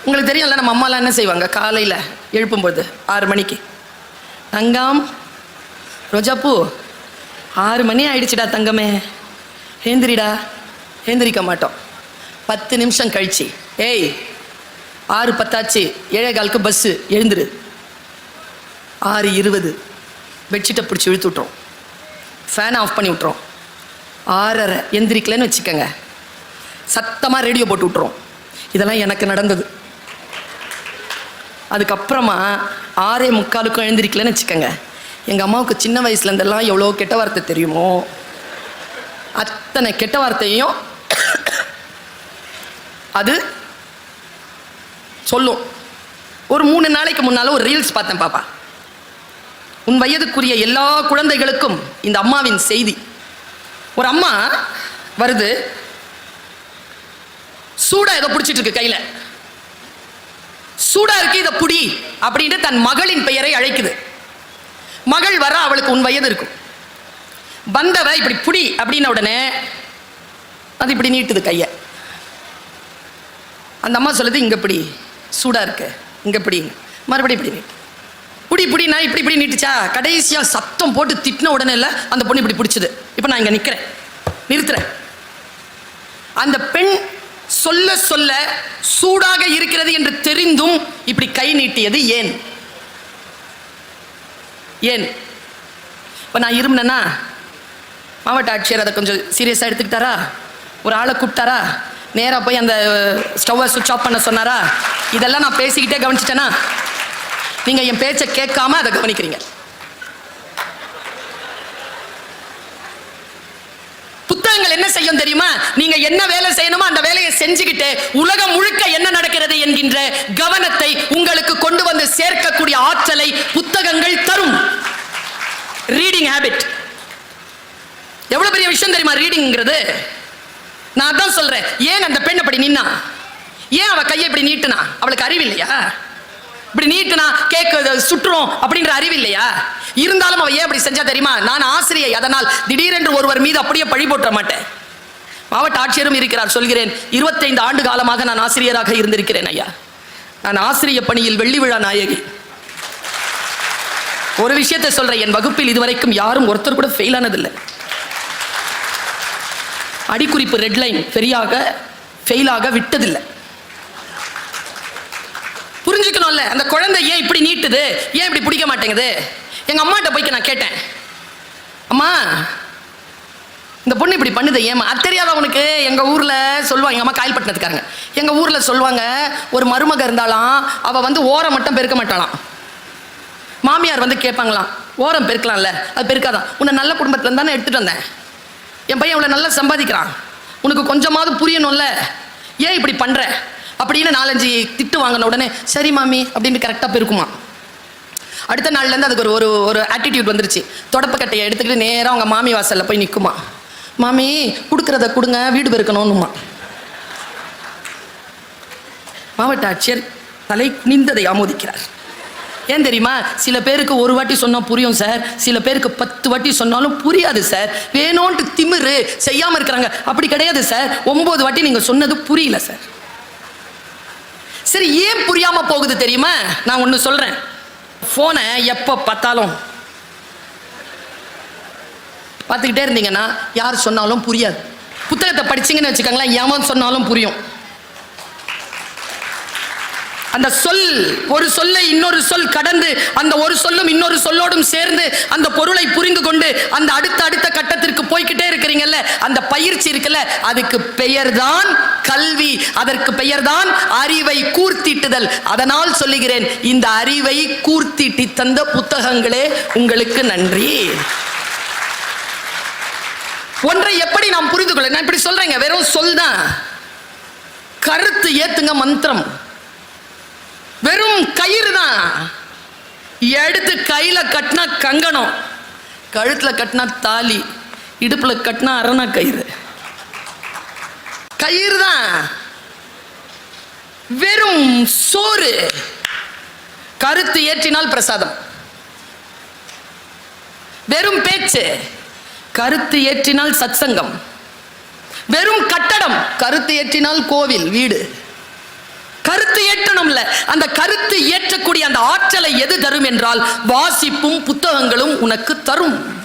உங்களுக்கு தெரியும்ல, நம்ம அம்மாலாம் என்ன செய்வாங்க காலையில் எழுப்பும்போது 6 மணிக்கு, தங்கம் ரோஜாப்பூ 6 மணி ஆயிடுச்சுடா தங்கமே, ஏந்திரிடா. ஏந்திரிக்க மாட்டோம். 10 நிமிஷம் கழிச்சு, ஏய் 6:10 7:15 பஸ்ஸு, எழுந்துரு. 6:20 பெட்ஷீட்டை பிடிச்சி இழுத்து விட்றோம், ஃபேன் ஆஃப் பண்ணி விட்றோம். 6:30 எந்திரிக்கலன்னு வச்சுக்கோங்க, சத்தமாக ரேடியோ போட்டு விட்றோம். இதெல்லாம் எனக்கு நடந்தது. அதுக்கப்புறமா 6:45 எழுந்திரிக்கலன்னு வச்சுக்கோங்க, எங்கள் அம்மாவுக்கு சின்ன வயசுலேருந்தெல்லாம் எவ்வளோ கெட்ட வார்த்தை தெரியுமோ அத்தனை கெட்ட வார்த்தையும் அது சொல்லும். ஒரு 3 நாளைக்கு முன்னால் ஒரு ரீல்ஸ் பார்த்தேன் பாப்பா. உன் வயதுக்குரிய எல்லா குழந்தைகளுக்கும் இந்த அம்மாவின் செய்தி. ஒரு அம்மா வருது, சூடா ஏதோ பிடிச்சிட்டு இருக்கு கையில, சூடா இருக்கு இதை புடி அப்படின்ட்டு தன் மகளின் பெயரை அழைக்குது. மகள் வர, அவளுக்கு உன் வயது இருக்கும். வந்தவ இப்படி புடி அப்படின்ன உடனே அது இப்படி நீட்டுது கைய. அந்த அம்மா சொல்லுது, இங்க இப்படி சூடா இருக்கு, இங்க இப்படி, மறுபடியும் இப்படி நீட்டு, புடி புடி. நான் இப்படி இப்படி நீட்டுச்சா, கடைசியா சத்தம் போட்டு திட்டின உடனே இல்லை அந்த பொண்ணு இப்படி பிடிச்சது. இப்போ நான் இங்க நிக்கிறேன், நிறுத்துறேன். அந்த பெண் சொல்ல சொல்ல சூடாக இருக்கிறது என்று தெரிந்தும் இப்படி கை நீட்டியது ஏன்? ஏன்? இப்போ நான் இருமுனேன்னா மாவட்ட ஆட்சியர் அதை கொஞ்சம் சீரியஸாக எடுத்துக்கிட்டாரா? ஒரு ஆளை கூப்பிட்டாரா? நேராக போய் அந்த ஸ்டவ்வை சுவிட்ச் ஆஃப் பண்ண சொன்னாரா? இதெல்லாம் நான் பேசிக்கிட்டே கவனிச்சிட்டேனா? நீங்கள் என் பேச்சை கேட்காம அதை கவனிக்கிறீங்க. புத்தகங்கள் என்ன செய்யும் தெரியுமா? நீங்க என்ன வேலை செய்யணுமோ அந்த வேலையை செஞ்சுக்கிட்டு உலகம் முழுக்க என்ன நடக்கிறது என்கின்ற கவனத்தை உங்களுக்கு கொண்டு வந்து சேர்க்கக்கூடிய ஆற்றலை புத்தகங்கள் தரும். ரீடிங் ஹேபிட் எவ்வளவு பெரிய விஷயம் தெரியுமா ரீடிங்கிறது? நான் தான் சொல்றேன். ஏன் அந்த பெண் அப்படி நின்னா? ஏன் அவ கையை இப்படி நீட்டுனா? அவளுக்கு அறிவு இல்லையா? இப்படி நீட்டுனா கேட்க சுற்றுறோம் அப்படின்ற அறிவு இல்லையா? இருந்தாலும் அவ ஏன் அப்படி செஞ்சா தெரியுமா? நான் ஆசிரியை, அதனால் திடீரென்று ஒருவர் மீது அப்படியே பழி போட்ட மாட்டேன். மாவட்ட ஆட்சியரும் இருக்கிறார், சொல்கிறேன். 25 ஆண்டு காலமாக நான் ஆசிரியராக இருந்திருக்கிறேன் ஐயா. நான் ஆசிரிய பணியில் வெள்ளி விழா நாயகி. ஒரு விஷயத்தை சொல்றேன், என் வகுப்பில் இதுவரைக்கும் யாரும் ஒருத்தர் கூட ஃபெயில் ஆனதில்லை. அடிக்குறிப்பு ரெட்லைன் ஃபெயிலாக விட்டதில்லை. புரிஞ்சுக்கணும்ல, அந்த குழந்தை ஏன் இப்படி நீட்டுது, ஏன் இப்படி பிடிக்க மாட்டேங்குது? எங்க அம்மாட்ட போய் நான் கேட்டேன், அம்மா இந்த பொண்ணு இப்படி பண்ணுது ஏமா? அது தெரியாத உனக்கு? எங்க ஊர்ல சொல்லுவாங்க, எங்க அம்மா காயல்பட்டினத்துக்காரங்க, எங்க ஊர்ல சொல்லுவாங்க, ஒரு மருமக இருந்தாலாம், அவ ஓரம் மட்டும் பெருக்க மாட்டாளாம். மாமியார் கேட்பாங்களாம், ஓரம் பெருக்கலாம்ல, அது பெருக்காதான். உன்னை நல்ல குடும்பத்துல இருந்தானே எடுத்துட்டு வந்தேன், என் பையன் அவளை நல்லா சம்பாதிக்கிறான், உனக்கு கொஞ்சமாவது புரியணும்ல, ஏன் இப்படி பண்ற அப்படின்னு 4-5 திட்டு வாங்கின உடனே சரி மாமி அப்படின்னு கரெக்டாக பெருக்குமா. அடுத்த நாள்லேருந்து அதுக்கு ஒரு ஆட்டிடியூட் வந்துருச்சு. தொடப்பக்கட்டையை எடுத்துக்கிட்டு நேராக அவங்க மாமி வாசலில் போய் நிற்குமா. மாமி கொடுக்குறத கொடுங்க, வீடு பெருக்கணும்னுமா. மாவட்ட ஆட்சியர் தலை குனிந்ததை ஆமோதிக்கிறார். ஏன் தெரியுமா? சில பேருக்கு ஒரு வாட்டி சொன்னால் புரியும் சார், சில பேருக்கு 10 வாட்டி சொன்னாலும் புரியாது சார். வேணும்ட்டு திமிரு செய்யாமல் இருக்கிறாங்க. அப்படி கிடையாது சார், 9 வாட்டி நீங்கள் சொன்னது புரியல சார். சரி, ஏன் புரியாம போகுது தெரியுமா? நான் ஒன்று சொல்றேன். போனை எப்போ பார்த்தாலும் பார்த்துக்கிட்டே இருந்தீங்கன்னா யார் சொன்னாலும் புரியாது. புத்தகத்தை படிச்சீங்கன்னு வச்சுக்கோங்களேன், எவன் சொன்னாலும் புரியும். அந்த சொல், ஒரு சொல்லை இன்னொரு சொல் கடந்து, அந்த ஒரு சொல்லும் இன்னொரு சொல்லோடும் சேர்ந்து அந்த பொருளை புரிந்து கொண்டு அந்த அடுத்த கட்டத்திற்கு போய்கிட்டே இருக்கிறீங்கல்ல, அந்த பயிற்சி இருக்குல்ல, அதுக்கு பெயர்தான் கல்வி, அதற்கு பெயர்தான் அறிவை கூர்த்திட்டுதல். அதனால் சொல்லுகிறேன், இந்த அறிவை கூர்த்திட்டி தந்த புத்தகங்களே உங்களுக்கு நன்றி. ஒன்றை எப்படி நாம் புரிந்து கொள்ள, நான் இப்படி சொல்றேங்க, வெறும் சொல் தான். கருத்து ஏத்துங்க மந்திரம். வெறும் கயிறு தான், எடுத்து கையில கட்டினா கங்கணம், கழுத்துல கட்டினா தாலி, இடுப்புல கட்டினா அரணா கயிறு. கயிறு தான். வெறும் சோறு. கருத்து ஏற்றினால் பிரசாதம். வெறும் பேச்சு. கருத்து ஏற்றினால் சத்சங்கம். வெறும் கட்டடம். கருத்து ஏற்றினால் கோவில், வீடு. கருத்து ஏற்றணும்ல. அந்த கருத்து ஏற்றக்கூடிய அந்த ஆற்றலை எது தரும் என்றால் வாசிப்பும் புத்தகங்களும் உனக்கு தரும்.